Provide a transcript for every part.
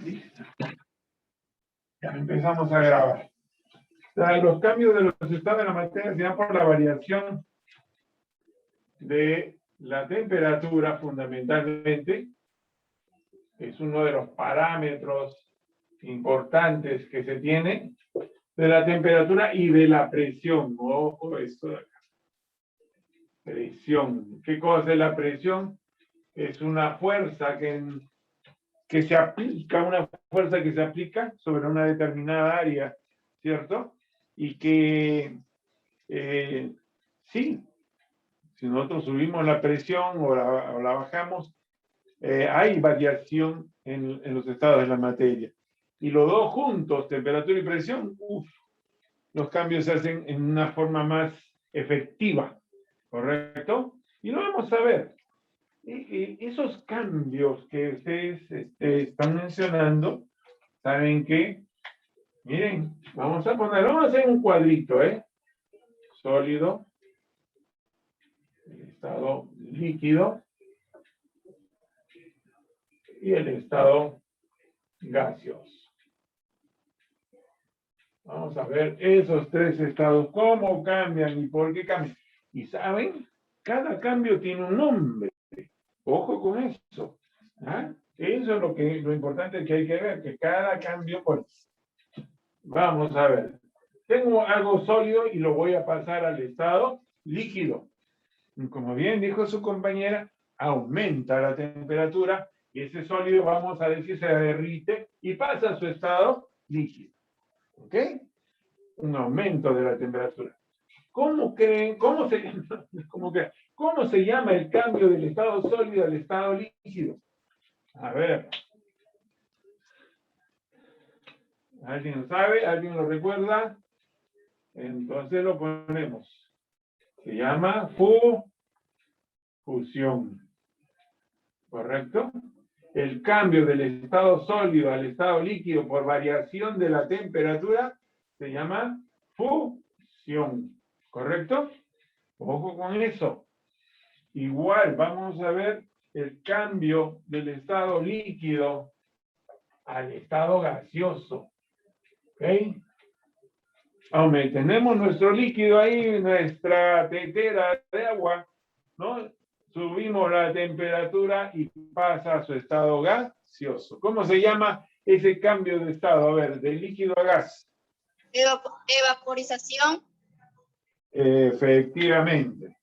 Listo. Ya empezamos a grabar. Los cambios de los estados de la materia se dan por la variación de la temperatura, fundamentalmente. Es uno de los parámetros importantes que se tiene de la temperatura y de la presión. Ojo, esto de acá. Presión. ¿Qué cosa es la presión? Es una fuerza que se aplica, una fuerza que se aplica sobre una determinada área, ¿cierto? Y que, sí, si nosotros subimos la presión o la bajamos, hay variación en los estados de la materia. Y los dos juntos, temperatura y presión, los cambios se hacen en una forma más efectiva, ¿correcto? Y lo vamos a ver. Esos cambios que ustedes están mencionando, ¿saben qué? Miren, vamos a hacer un cuadrito, ¿eh? Sólido, el estado líquido y el estado gaseoso. Vamos a ver esos tres estados, cómo cambian y por qué cambian. Y saben, cada cambio tiene un nombre. Ojo con eso. ¿Ah? Eso es lo importante que hay que ver, que cada cambio, pues, vamos a ver. Tengo algo sólido y lo voy a pasar al estado líquido. Como bien dijo su compañera, aumenta la temperatura y ese sólido, vamos a decir, se derrite y pasa a su estado líquido. ¿Ok? Un aumento de la temperatura. ¿Cómo se llama el cambio del estado sólido al estado líquido? A ver. ¿Alguien lo sabe? ¿Alguien lo recuerda? Entonces lo ponemos. Se llama fusión. ¿Correcto? El cambio del estado sólido al estado líquido por variación de la temperatura se llama fusión. ¿Correcto? Ojo con eso. Igual vamos a ver el cambio del estado líquido al estado gaseoso. ¿Ok? Tenemos nuestro líquido ahí, nuestra tetera de agua, ¿no? Subimos la temperatura y pasa a su estado gaseoso. ¿Cómo se llama ese cambio de estado? A ver, de líquido a gas. Evaporización. Efectivamente,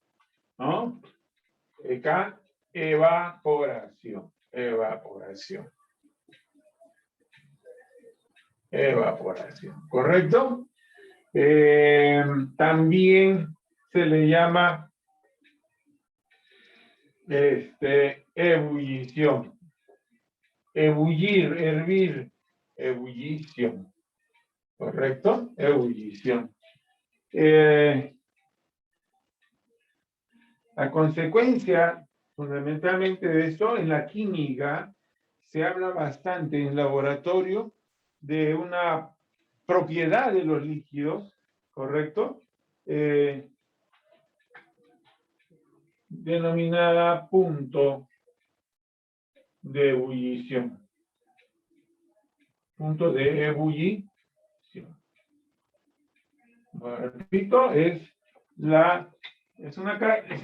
¿no? Acá, evaporación. Evaporación, ¿correcto? También se le llama ebullición. Ebullir, hervir, ebullición. ¿Correcto? Ebullición. La consecuencia, fundamentalmente de esto, en la química, se habla bastante en laboratorio de una propiedad de los líquidos, ¿correcto? Denominada punto de ebullición. Punto de ebullición. Bueno, repito, es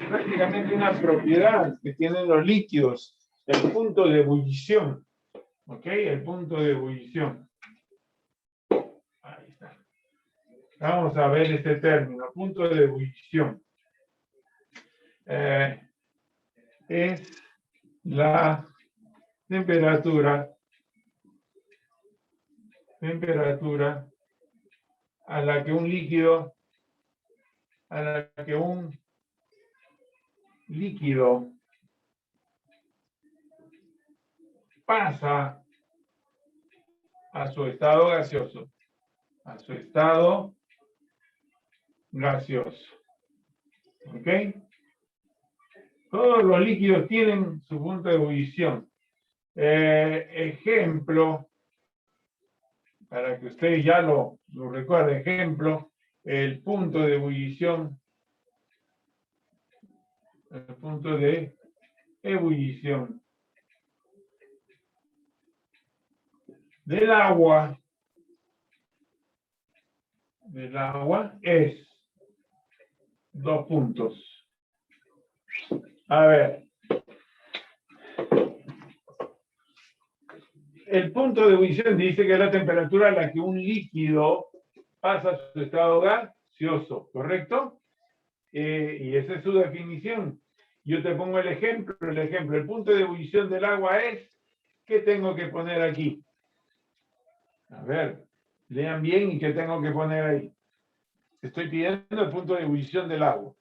prácticamente una propiedad que tienen los líquidos, el punto de ebullición. ¿Ok? El punto de ebullición. Ahí está. Vamos a ver este término, punto de ebullición. Es la temperatura a la que un líquido pasa a su estado gaseoso. A su estado gaseoso. ¿Ok? Todos los líquidos tienen su punto de ebullición. Ejemplo, para que ustedes ya lo recuerden, ejemplo, el punto de ebullición. El punto de ebullición. del agua es 2 puntos. A ver. El punto de ebullición dice que es la temperatura a la que un líquido pasa a su estado gaseoso, ¿correcto? Y esa es su definición. Yo te pongo el ejemplo. El punto de ebullición del agua es, ¿qué tengo que poner aquí? A ver, lean bien y ¿qué tengo que poner ahí? Estoy pidiendo el punto de ebullición del agua.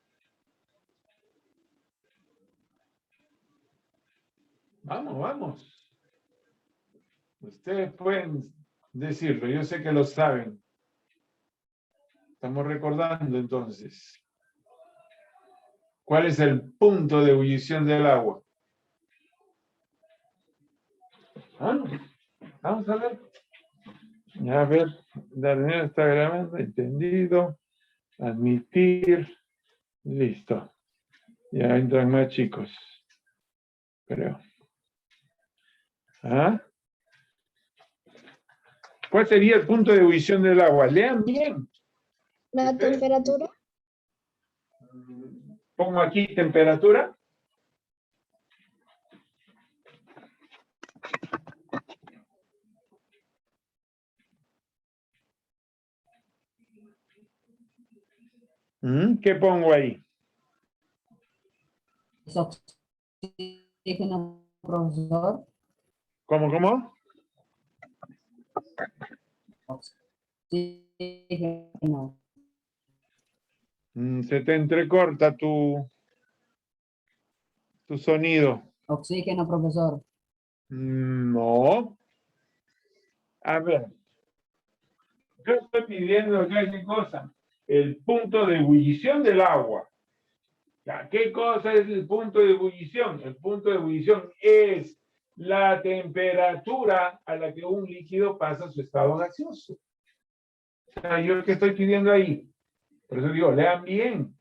Vamos, vamos. Ustedes pueden decirlo, yo sé que lo saben. Estamos recordando entonces. ¿Cuál es el punto de ebullición del agua? Vamos a ver. A ver, la reunión está grabando, entendido. Admitir. Listo. Ya entran más chicos. Creo. ¿Ah? ¿Cuál sería el punto de ebullición del agua? Lean bien. La temperatura. Pongo aquí temperatura. ¿Qué pongo ahí? Oxígeno, profesor. ¿Cómo? Oxígeno. Se te entrecorta tu sonido. Oxígeno, profesor. No. A ver. Yo estoy pidiendo ¿qué cosa? El punto de ebullición del agua. ¿Qué cosa es el punto de ebullición? El punto de ebullición es la temperatura a la que un líquido pasa a su estado gaseoso. O sea, yo ¿qué estoy pidiendo ahí? Por eso digo, lean bien.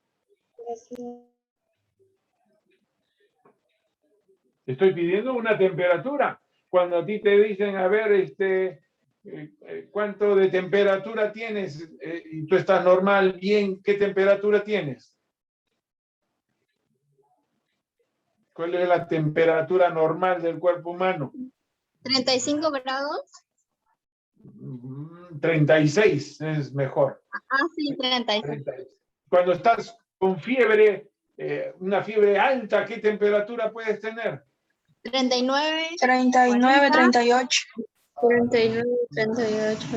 Estoy pidiendo una temperatura. Cuando a ti te dicen, a ver, ¿cuánto de temperatura tienes? Y tú estás normal, bien, ¿qué temperatura tienes? ¿Cuál es la temperatura normal del cuerpo humano? 35 grados. 36 es mejor. Sí, 36. Cuando estás con fiebre, una fiebre alta, ¿qué temperatura puedes tener? 39. 39, 38. 49, 38.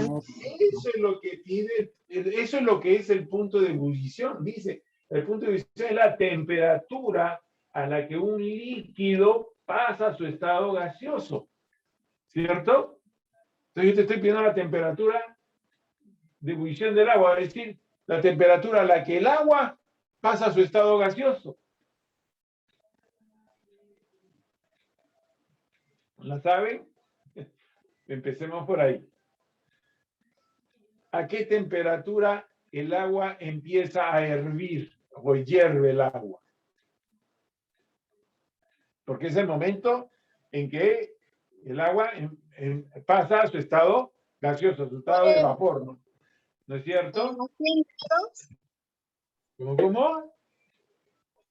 Eso es lo que tiene, eso es lo que es el punto de ebullición. Dice, el punto de ebullición es la temperatura a la que un líquido pasa a su estado gaseoso. ¿Cierto? Entonces yo te estoy pidiendo la temperatura de ebullición del agua, es decir, la temperatura a la que el agua pasa a su estado gaseoso. ¿La saben? Empecemos por ahí. ¿A qué temperatura el agua empieza a hervir o hierve el agua? Porque es el momento en que el agua pasa a su estado gaseoso, a su estado de vapor, ¿no? ¿No es cierto? 100 grados. ¿Cómo?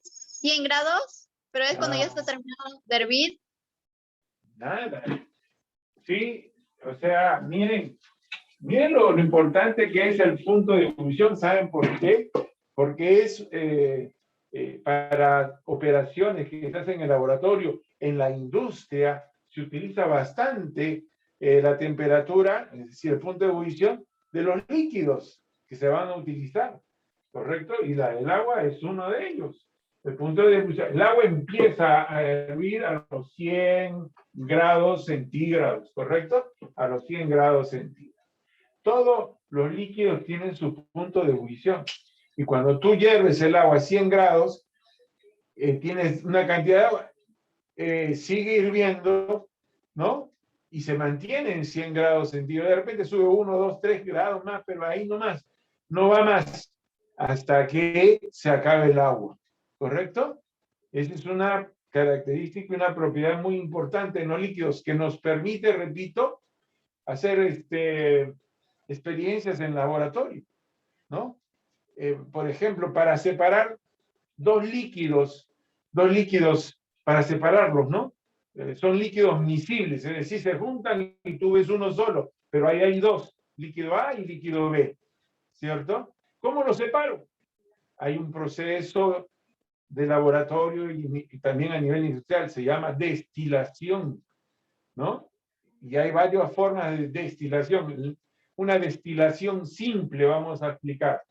100 grados, pero es cuando ya está terminado de hervir. Nada. Sí, o sea, miren lo importante que es el punto de ebullición. ¿Saben por qué? Porque es para operaciones que se hacen en el laboratorio, en la industria, se utiliza bastante la temperatura, es decir, el punto de ebullición de los líquidos que se van a utilizar, ¿correcto? Y el agua es uno de ellos. El punto de ebullición, el agua empieza a hervir a los 100 grados centígrados, ¿correcto? A los 100 grados centígrados. Todos los líquidos tienen su punto de ebullición. Y cuando tú hierves el agua a 100 grados, tienes una cantidad de agua, sigue hirviendo, ¿no? Y se mantiene en 100 grados centígrados. De repente sube 1, 2, 3 grados más, pero ahí no más. No va más hasta que se acabe el agua. ¿Correcto? Esa es una característica y una propiedad muy importante en los líquidos que nos permite, repito, hacer experiencias en laboratorio, ¿no? Por ejemplo, para separar dos líquidos para separarlos, ¿no? Son líquidos miscibles, es decir, se juntan y tú ves uno solo, pero ahí hay dos, líquido A y líquido B, ¿cierto? ¿Cómo los separo? Hay un proceso de laboratorio y también a nivel industrial, se llama destilación, ¿no? Y hay varias formas de destilación. Una destilación simple, vamos a explicar,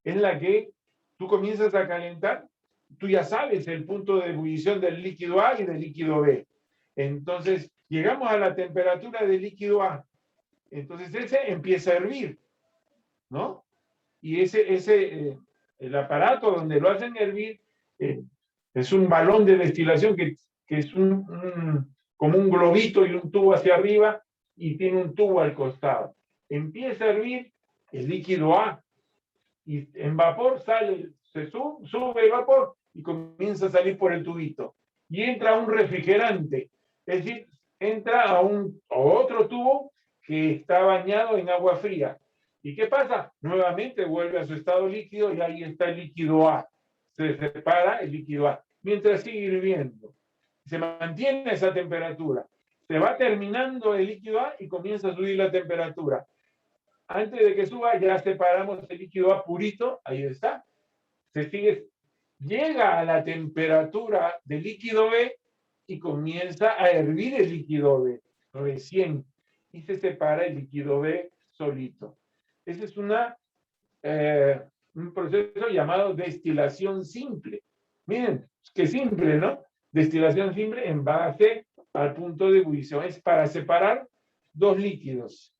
es la que tú comienzas a calentar, tú ya sabes el punto de ebullición del líquido A y del líquido B. Entonces, llegamos a la temperatura del líquido A. Entonces, ese empieza a hervir, ¿no? Y el aparato donde lo hacen hervir es un balón de destilación que es como un globito y un tubo hacia arriba y tiene un tubo al costado. Empieza a hervir el líquido A y en vapor sube el vapor y comienza a salir por el tubito. Y entra un refrigerante, es decir, entra a otro tubo que está bañado en agua fría. ¿Y qué pasa? Nuevamente vuelve a su estado líquido y ahí está el líquido A. Se separa el líquido A. Mientras sigue hirviendo. Se mantiene esa temperatura. Se va terminando el líquido A y comienza a subir la temperatura. Antes de que suba ya separamos el líquido A purito. Ahí está. Llega a la temperatura del líquido B y comienza a hervir el líquido B. Recién. Y se separa el líquido B solito. Ese es un proceso llamado destilación simple. Miren, qué simple, ¿no? Destilación simple en base al punto de ebullición. Es para separar dos líquidos.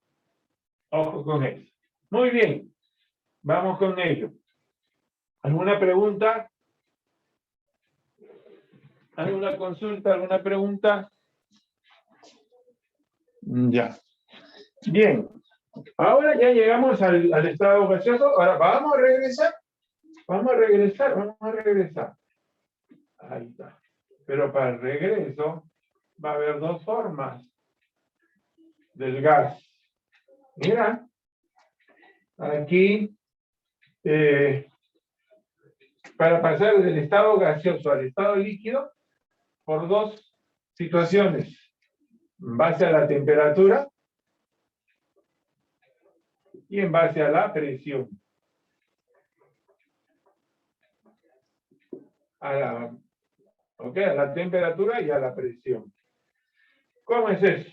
Ojo con ello. Muy bien. Vamos con ello. ¿Alguna pregunta? ¿Alguna consulta? ¿Alguna pregunta? Ya. Bien. Ahora ya llegamos al estado gaseoso. Ahora vamos a regresar. Vamos a regresar. Ahí está. Pero para el regreso va a haber dos formas del gas. Mira, aquí, para pasar del estado gaseoso al estado líquido, por dos situaciones. En base a la temperatura y en base a la presión. A la temperatura y a la presión. ¿Cómo es eso?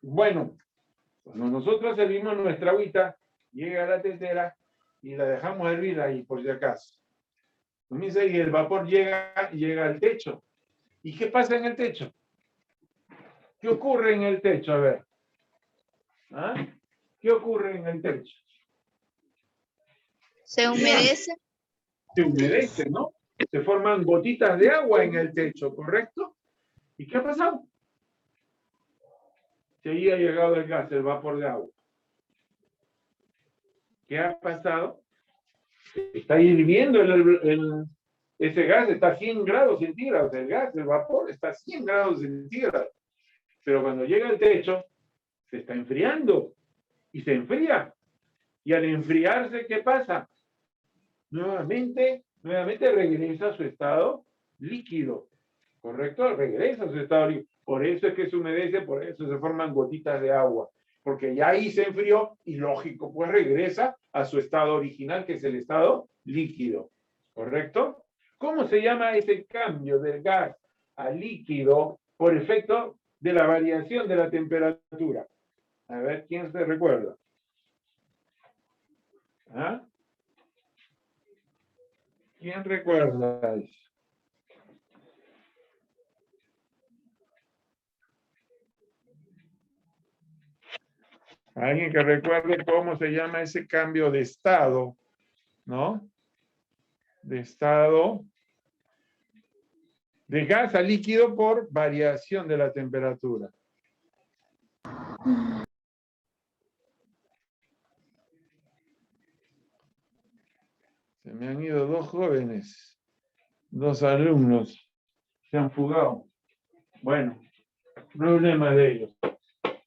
Bueno, cuando nosotros servimos nuestra agüita, llega a la tetera y la dejamos hervir ahí, por si acaso. Comienza y el vapor llega al techo. ¿Y qué pasa en el techo? ¿Qué ocurre en el techo? A ver. ¿Ah? ¿Qué ocurre en el techo? Se humedece. Se humedece, ¿no? Se forman gotitas de agua en el techo, ¿correcto? ¿Y qué ha pasado? Se ahí ha llegado el gas, el vapor de agua. ¿Qué ha pasado? Está hirviendo ese gas, está a 100 grados centígrados. El gas, el vapor, está a 100 grados centígrados. Pero cuando llega al techo, se está enfriando. Y se enfría. Y al enfriarse, ¿qué pasa? Nuevamente regresa a su estado líquido. ¿Correcto? Regresa a su estado líquido. Por eso es que se humedece, por eso se forman gotitas de agua. Porque ya ahí se enfrió y lógico, pues regresa a su estado original, que es el estado líquido. ¿Correcto? ¿Cómo se llama ese cambio del gas a líquido por efecto de la variación de la temperatura? A ver, ¿quién se recuerda? ¿Ah? ¿Quién recuerda eso? Alguien que recuerde cómo se llama ese cambio de estado, ¿no? De estado de gas a líquido por variación de la temperatura. Se me han ido dos jóvenes, dos alumnos, se han fugado. Bueno, problema de ellos.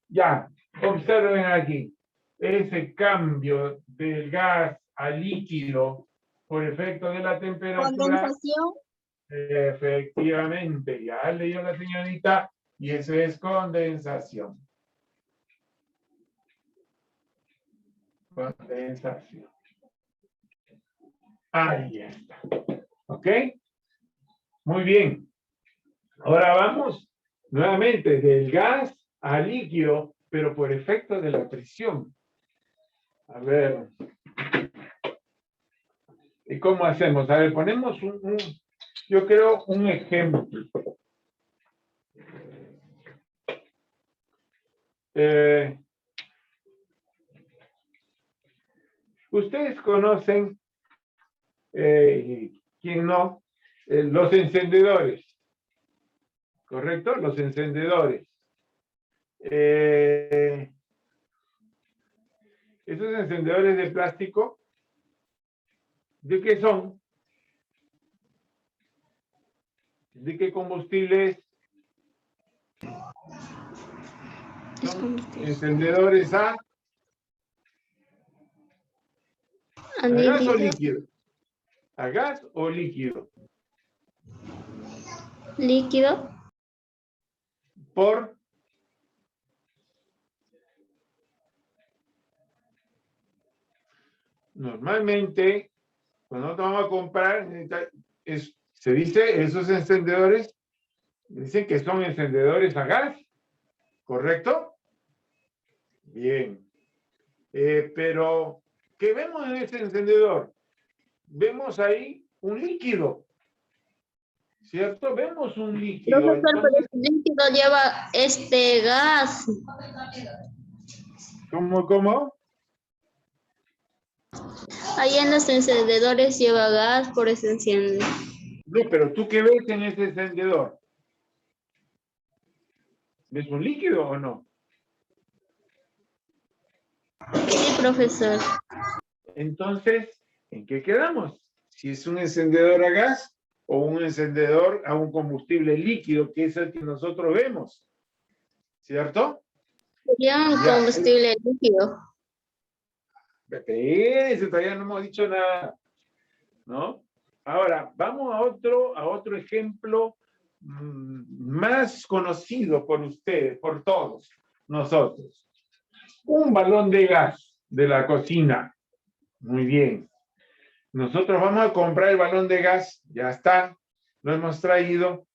Ya, Observen aquí, ese cambio del gas a líquido por efecto de la temperatura. Condensación. Efectivamente, ya leyó la señorita, y eso es condensación. Condensación. Ahí está. ¿Ok? Muy bien. Ahora vamos nuevamente del gas a líquido, pero por efecto de la presión. A ver. ¿Y cómo hacemos? A ver, ponemos yo creo, un ejemplo. Ustedes conocen, ¿quién no? Los encendedores. ¿Correcto? Los encendedores. Esos encendedores de plástico, ¿de qué son? ¿De qué combustible es? Son encendedores a gas o líquido. ¿A gas o líquido? Líquido. Por normalmente, cuando nosotros vamos a comprar, se dice, esos encendedores, dicen que son encendedores a gas, ¿correcto? Bien. Pero, ¿qué vemos en ese encendedor? Vemos ahí un líquido, ¿cierto? Vemos un líquido. Profesor, pero Entonces, el líquido lleva gas. ¿cómo? Ahí en los encendedores lleva gas, por eso enciende. No, pero ¿tú qué ves en ese encendedor? ¿Ves un líquido o no? Sí, profesor. Entonces, ¿en qué quedamos? Si es un encendedor a gas o un encendedor a un combustible líquido, que es el que nosotros vemos, ¿cierto? Sería un Ya. combustible líquido. Espérense, todavía no hemos dicho nada, ¿no? Ahora, vamos a otro ejemplo más conocido por ustedes, por todos nosotros. Un balón de gas de la cocina. Muy bien. Nosotros vamos a comprar el balón de gas, ya está, lo hemos traído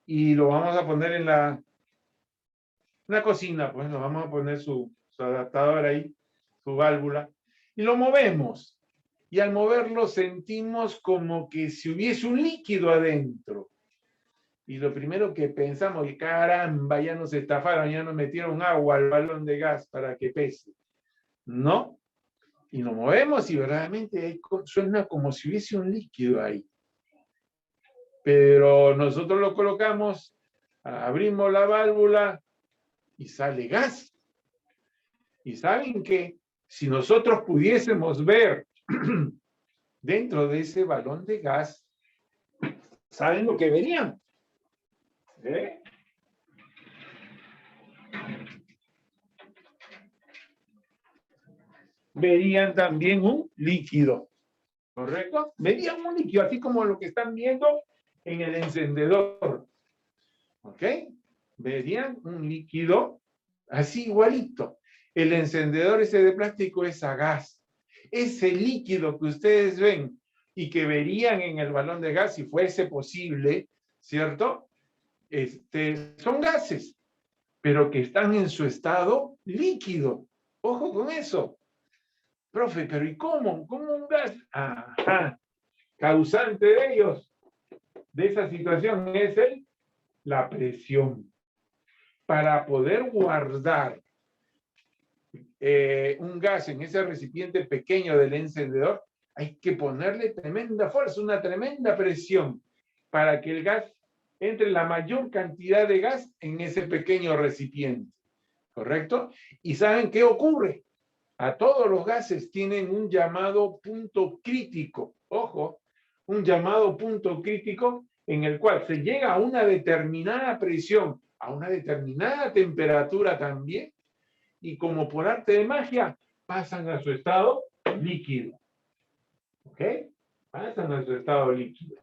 y lo vamos a poner en la cocina, pues nos vamos a poner su adaptador ahí, su válvula, y lo movemos. Y al moverlo sentimos como que si hubiese un líquido adentro. Y lo primero que pensamos, y caramba, ya nos estafaron, ya nos metieron agua al balón de gas para que pese. No. Y lo movemos y verdaderamente suena como si hubiese un líquido ahí. Pero nosotros lo colocamos, abrimos la válvula y sale gas. Y saben que si nosotros pudiésemos ver dentro de ese balón de gas, ¿saben lo que verían? Verían también un líquido, ¿correcto? Verían un líquido, así como lo que están viendo en el encendedor, ¿ok? Verían un líquido así igualito. El encendedor ese de plástico es a gas. Ese líquido que ustedes ven y que verían en el balón de gas si fuese posible, ¿cierto? Son gases, pero que están en su estado líquido. Ojo con eso. Profe, pero ¿y cómo? ¿Cómo un gas? Ajá. Causante de ellos, de esa situación, es la presión. Para poder guardar un gas en ese recipiente pequeño del encendedor, hay que ponerle tremenda fuerza, una tremenda presión, para que el gas entre la mayor cantidad de gas en ese pequeño recipiente. ¿Correcto? ¿Y saben qué ocurre? A todos los gases tienen un llamado punto crítico. Ojo, un llamado punto crítico en el cual se llega a una determinada presión, a una determinada temperatura también, y como por arte de magia pasan a su estado líquido. ¿Ok? Pasan a su estado líquido.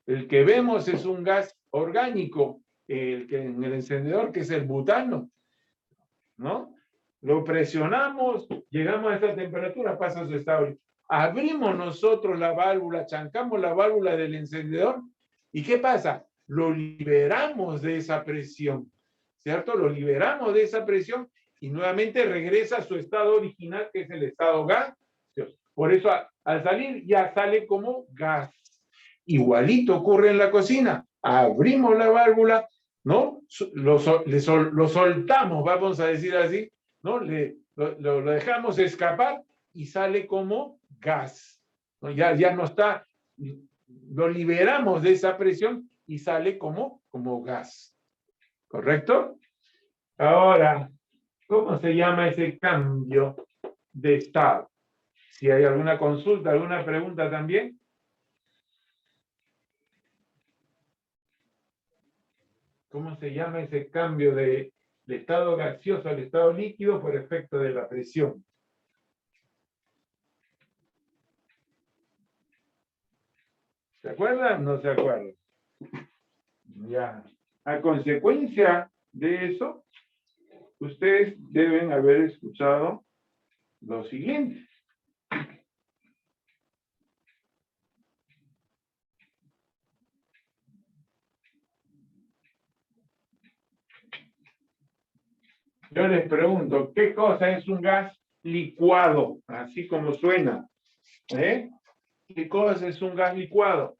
El que vemos es un gas orgánico, el que en el encendedor, que es el butano, ¿no? Lo presionamos, llegamos a esta temperatura, pasa a su estado líquido. Abrimos nosotros la válvula, chancamos la válvula del encendedor, ¿y qué pasa? Lo liberamos de esa presión, ¿cierto? Lo liberamos de esa presión y nuevamente regresa a su estado original, que es el estado gaseoso. Por eso al salir ya sale como gas. Igualito ocurre en la cocina. Abrimos la válvula, ¿no? Lo soltamos, vamos a decir así, ¿no? Lo dejamos escapar y sale como gas, ¿no? Ya no está, lo liberamos de esa presión y sale como gas. ¿Correcto? Ahora, ¿cómo se llama ese cambio de estado? Si hay alguna consulta, alguna pregunta también. ¿Cómo se llama ese cambio de estado gaseoso al estado líquido por efecto de la presión? ¿Se acuerdan? No se acuerdan. Ya. A consecuencia de eso, ustedes deben haber escuchado lo siguiente. Yo les pregunto, ¿qué cosa es un gas licuado? Así como suena. ¿Eh? ¿Qué cosa es un gas licuado?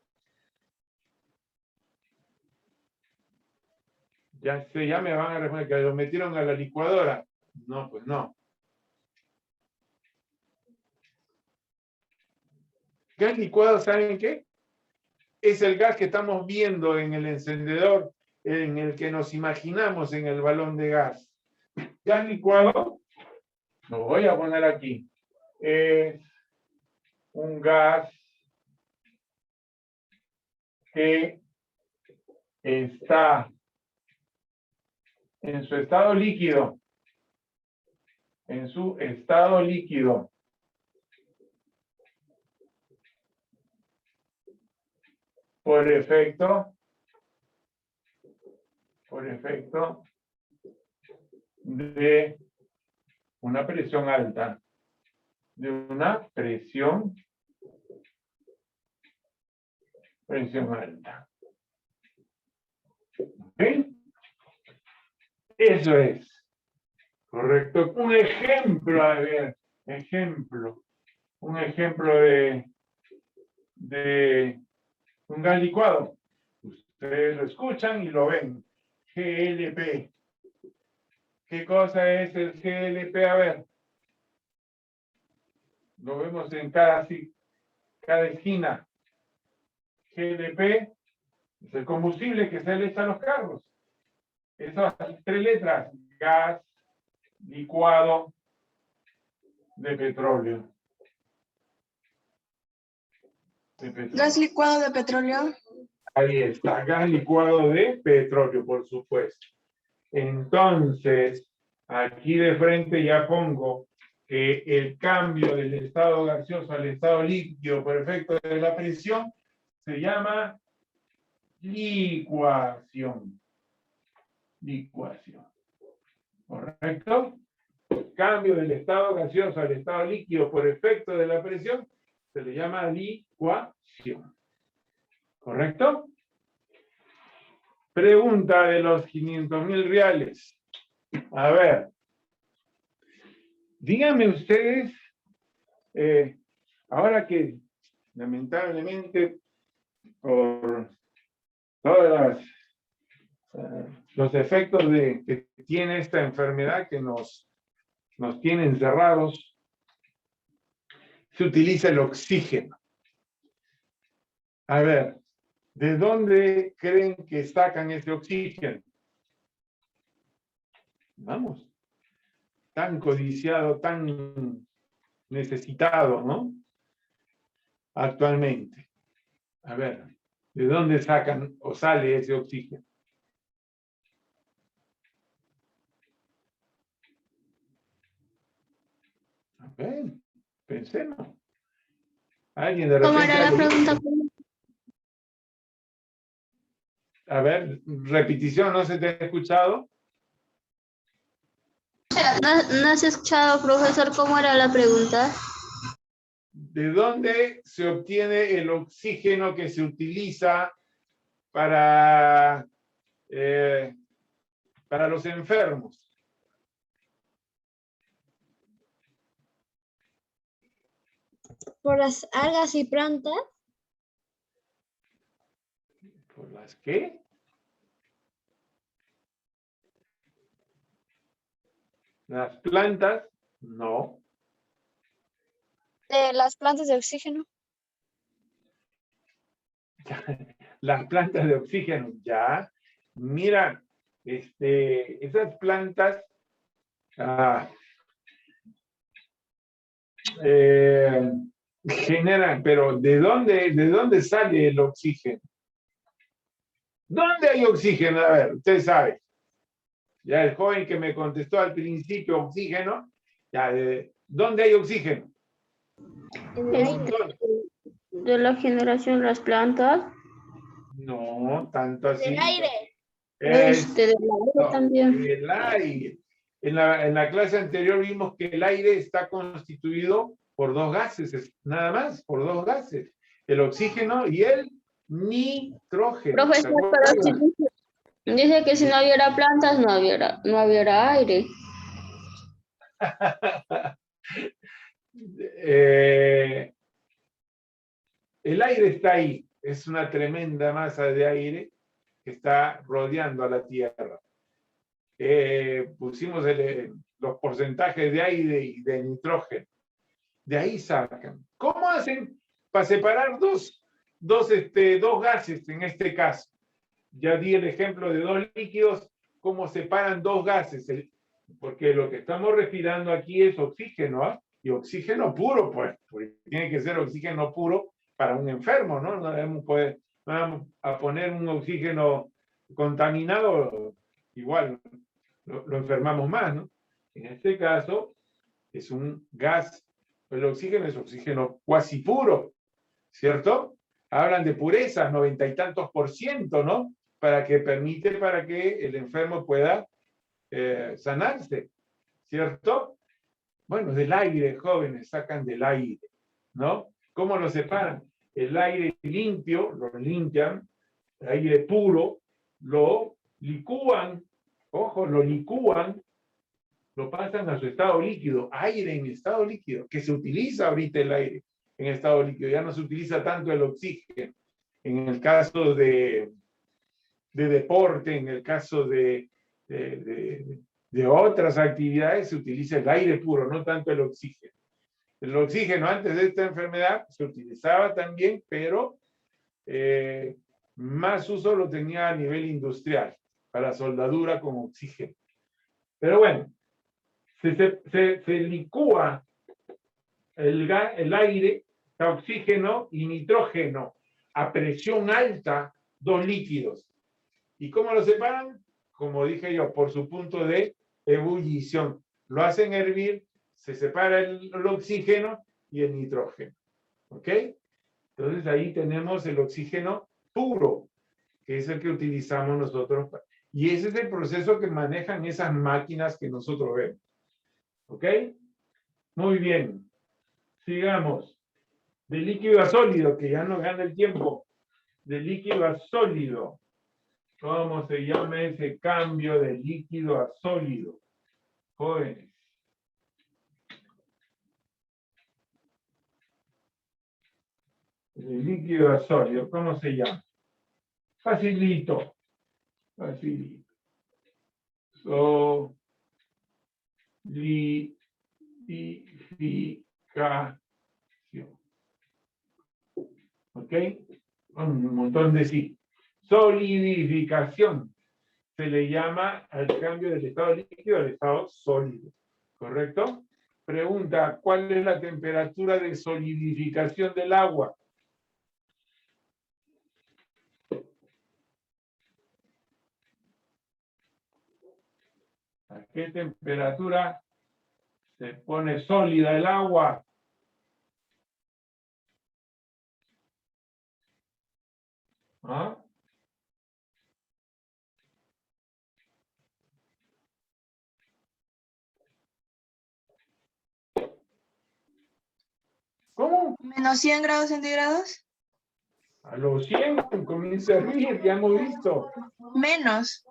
Ya me van a responder que lo metieron a la licuadora. No, pues no. Gas licuado, ¿saben qué? Es el gas que estamos viendo en el encendedor, en el que nos imaginamos en el balón de gas. Gas licuado, lo voy a poner aquí, es un gas que está en su estado líquido, por efecto de una presión alta, presión alta. ¿Ok? Eso es. Correcto. Un ejemplo, a ver, un ejemplo de un gas licuado. Ustedes lo escuchan y lo ven. GLP. ¿Qué cosa es el GLP? A ver. Lo vemos en cada esquina. GLP es el combustible que se le echa a los carros. Esas 3 letras. Gas licuado de petróleo. Gas licuado de petróleo. Ahí está, gas licuado de petróleo, por supuesto. Entonces, aquí de frente ya pongo que el cambio del estado gaseoso al estado líquido por efecto de la presión se llama licuación. Licuación. ¿Correcto? El cambio del estado gaseoso al estado líquido por efecto de la presión se le llama licuación. ¿Correcto? Pregunta de los 500.000 reales. A ver. Díganme ustedes, ahora que lamentablemente por todos los efectos que tiene esta enfermedad que nos tiene encerrados, se utiliza el oxígeno. A ver, ¿de dónde creen que sacan ese oxígeno? Vamos, tan codiciado, tan necesitado, ¿no? Actualmente. A ver, ¿de dónde sacan o sale ese oxígeno? Pensemos. Alguien de ¿Cómo repente... era la pregunta? A ver, repetición, ¿no se te ha escuchado? No se ha escuchado, profesor, ¿cómo era la pregunta? ¿De dónde se obtiene el oxígeno que se utiliza para los enfermos? Por las algas y plantas. ¿Por las qué? Las plantas, no. De las plantas de oxígeno. Las plantas de oxígeno, ya. Mira, esas plantas generan, pero ¿de dónde sale el oxígeno? ¿Dónde hay oxígeno? A ver, usted sabe. Ya el joven que me contestó al principio, oxígeno, ya, ¿dónde hay oxígeno? ¿Dónde? De la generación de las plantas. No, tanto así. Del aire. Del aire también. el aire. En la clase anterior vimos que el aire está constituido por dos gases, nada más, por dos gases. El oxígeno y el nitrógeno. Profesor, pero si dice que si no hubiera plantas, no hubiera aire. El aire está ahí, es una tremenda masa de aire que está rodeando a la Tierra. Pusimos los porcentajes de aire y de nitrógeno. De ahí sacan. ¿Cómo hacen para separar dos gases en este caso? Ya di el ejemplo de dos líquidos, cómo separan dos gases. Porque lo que estamos respirando aquí es oxígeno, ¿eh? Y oxígeno puro, pues, porque tiene que ser oxígeno puro para un enfermo, ¿no? No vamos a poner un oxígeno contaminado, igual lo enfermamos más, ¿no? En este caso, es un gas, el oxígeno es oxígeno cuasi puro, ¿cierto? Hablan de pureza, 90 y tantos %, ¿no? Para que el enfermo pueda sanarse, ¿cierto? Bueno, del aire, jóvenes, sacan del aire, ¿no? ¿Cómo lo separan? El aire limpio, lo limpian, el aire puro, lo licúan, ojo, lo licúan, lo pasan a su estado líquido, aire en estado líquido, que se utiliza ahorita el aire en estado líquido, ya no se utiliza tanto el oxígeno. En el caso de deporte, en el caso de otras actividades, se utiliza el aire puro, no tanto el oxígeno. El oxígeno antes de esta enfermedad se utilizaba también, pero más uso lo tenía a nivel industrial, para soldadura con oxígeno. Pero bueno, se licúa el aire, oxígeno y nitrógeno a presión alta, dos líquidos. ¿Y cómo lo separan? Como dije yo, por su punto de ebullición. Lo hacen hervir, se separa el oxígeno y el nitrógeno. ¿Ok? Entonces ahí tenemos el oxígeno puro, que es el que utilizamos nosotros. Y ese es el proceso que manejan esas máquinas que nosotros vemos. ¿Ok? Muy bien. Sigamos. De líquido a sólido, que ya nos gana el tiempo. De líquido a sólido. ¿Cómo se llama ese cambio de líquido a sólido? Jóvenes. De líquido a sólido, ¿cómo se llama? Facilito. Facilito. Solidificación. ¿Ok? Un montón de sí. Solidificación. Se le llama al cambio del estado líquido al estado sólido. ¿Correcto? Pregunta, ¿cuál es la temperatura de solidificación del agua? ¿A qué temperatura Se pone sólida el agua. ¿Ah? ¿Cómo? ¿Menos 100 grados centígrados? A los 100 comienza a hervir, ya hemos visto. Menos.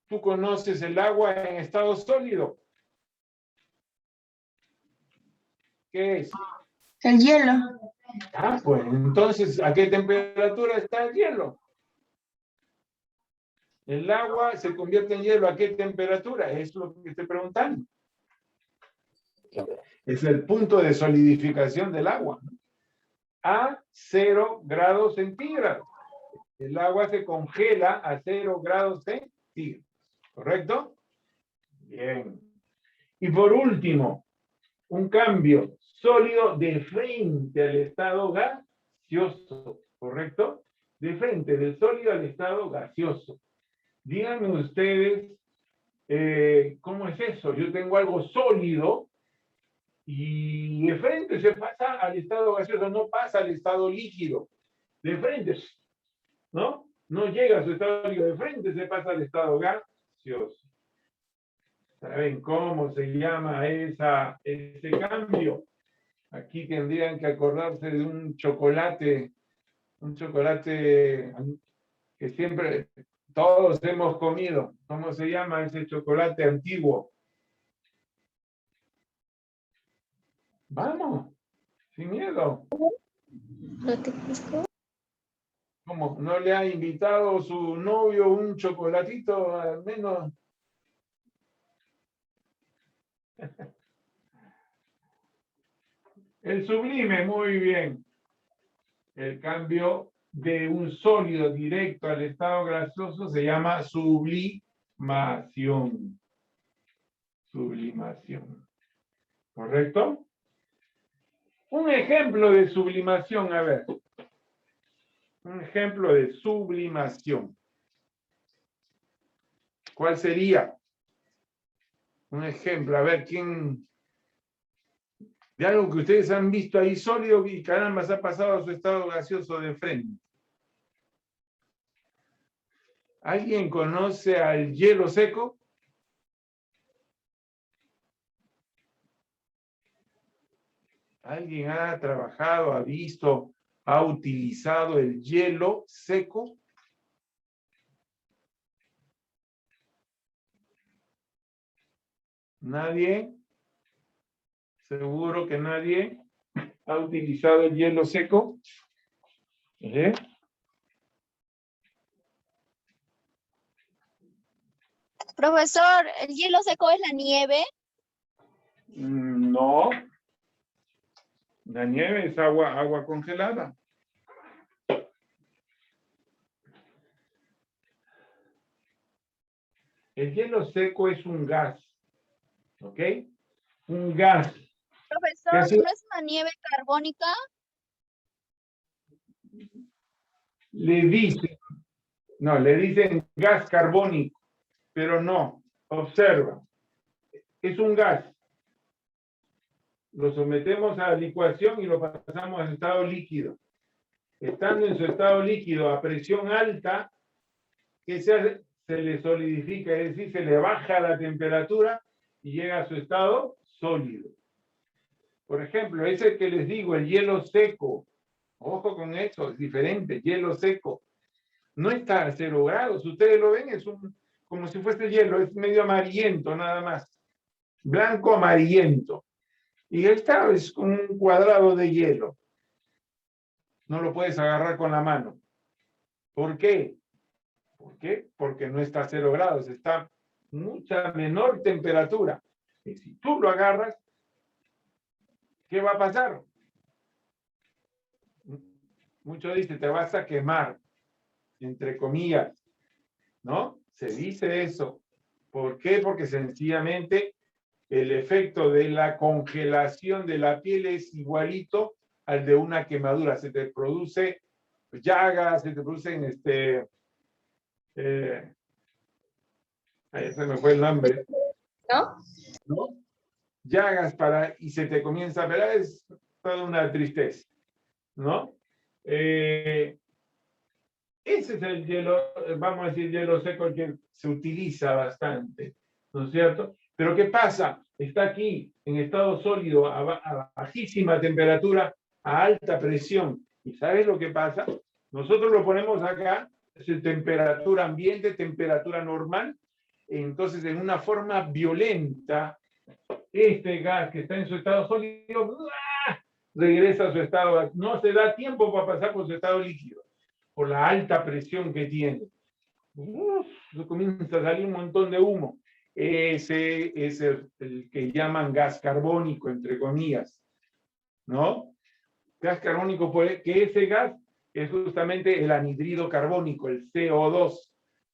¿Tú conoces el agua en estado sólido? ¿Qué es? El hielo. Ah, pues entonces, ¿a qué temperatura está el hielo? El agua se convierte en hielo, ¿a qué temperatura? Es lo que estoy preguntando. Es el punto de solidificación del agua. A 0 grados centígrados. El agua se congela a 0 grados centígrados. ¿Correcto? Bien. Y por último, un cambio sólido de frente al estado gaseoso. ¿Correcto? De frente del sólido al estado gaseoso. Díganme ustedes, ¿cómo es eso? Yo tengo algo sólido y de frente se pasa al estado gaseoso, no pasa al estado líquido. De frente, ¿no? No llega a su estado líquido, de frente se pasa al estado gaseoso. ¿Saben cómo se llama ese cambio? Aquí tendrían que acordarse de un chocolate que siempre todos hemos comido. ¿Cómo se llama ese chocolate antiguo? Vamos, sin miedo. ¿Cómo? ¿No le ha invitado su novio un chocolatito al menos? El sublime, muy bien. El cambio de un sólido directo al estado gaseoso se llama sublimación. Sublimación. ¿Correcto? Un ejemplo de sublimación, a ver. Un ejemplo de sublimación. ¿Cuál sería? Un ejemplo, a ver, ¿quién? De algo que ustedes han visto ahí sólido y caramba se ha pasado a su estado gaseoso de frente. ¿Alguien conoce al hielo seco? ¿Alguien ha trabajado, ha visto, ha utilizado el hielo seco? ¿Nadie? ¿Seguro que nadie ha utilizado el hielo seco? ¿Eh? Profesor, ¿el hielo seco es la nieve? No. La nieve es agua congelada. El hielo seco es un gas. ¿Ok? Un gas. Profesor, ¿no es una nieve carbónica? Le dicen gas carbónico, pero no. Observa. Es un gas. Lo sometemos a licuación y lo pasamos a estado líquido. Estando en su estado líquido a presión alta, ¿qué se hace? Se le solidifica, es decir, se le baja la temperatura y llega a su estado sólido. Por ejemplo, ese que les digo, el hielo seco, ojo con eso, es diferente, hielo seco, no está a 0 grados, ustedes lo ven, es como si fuese hielo, es medio amarillento nada más, blanco amarillento, y esta es como un cuadrado de hielo, no lo puedes agarrar con la mano. ¿Por qué? ¿Por qué? Porque no está a 0 grados, está a mucha menor temperatura, y si tú lo agarras, ¿qué va a pasar? Muchos dicen, te vas a quemar, entre comillas, ¿no? Se dice eso. ¿Por qué? Porque sencillamente el efecto de la congelación de la piel es igualito al de una quemadura. Se te produce llagas, se te producen Ahí se me fue el nombre, ¿No? ¿no? Llagas y se te comienza a ver, es toda una tristeza, ¿no? Ese es el hielo, vamos a decir hielo seco, que se utiliza bastante, ¿no es cierto? Pero ¿qué pasa? Está aquí en estado sólido, a bajísima temperatura, a alta presión. ¿Y sabes lo que pasa? Nosotros lo ponemos acá, es temperatura ambiente, temperatura normal, entonces en una forma violenta, este gas que está en su estado sólido, ¡ah!, regresa a su estado, no se da tiempo para pasar por su estado líquido, por la alta presión que tiene. Comienza a salir un montón de humo. Ese es el que llaman gas carbónico, entre comillas, ¿no? Gas carbónico, que ese gas es justamente el anhidrido carbónico, el CO2,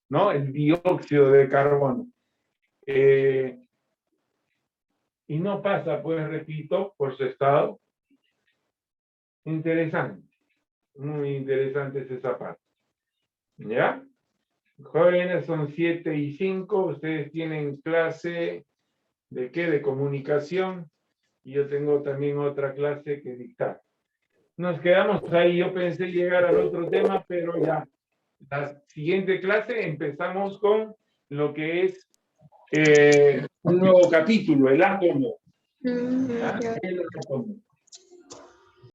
¿no? El dióxido de carbono. Y no pasa, pues, repito, por su estado. Interesante. Muy interesante es esa parte. ¿Ya? Jóvenes, son 7:05. Ustedes tienen clase de ¿qué? De comunicación. Y yo tengo también otra clase que dictar. Nos quedamos ahí. Yo pensé llegar al otro tema, pero ya. La siguiente clase empezamos con lo que es un nuevo capítulo, el átomo. Mm, ¿Ah? ya. El átomo.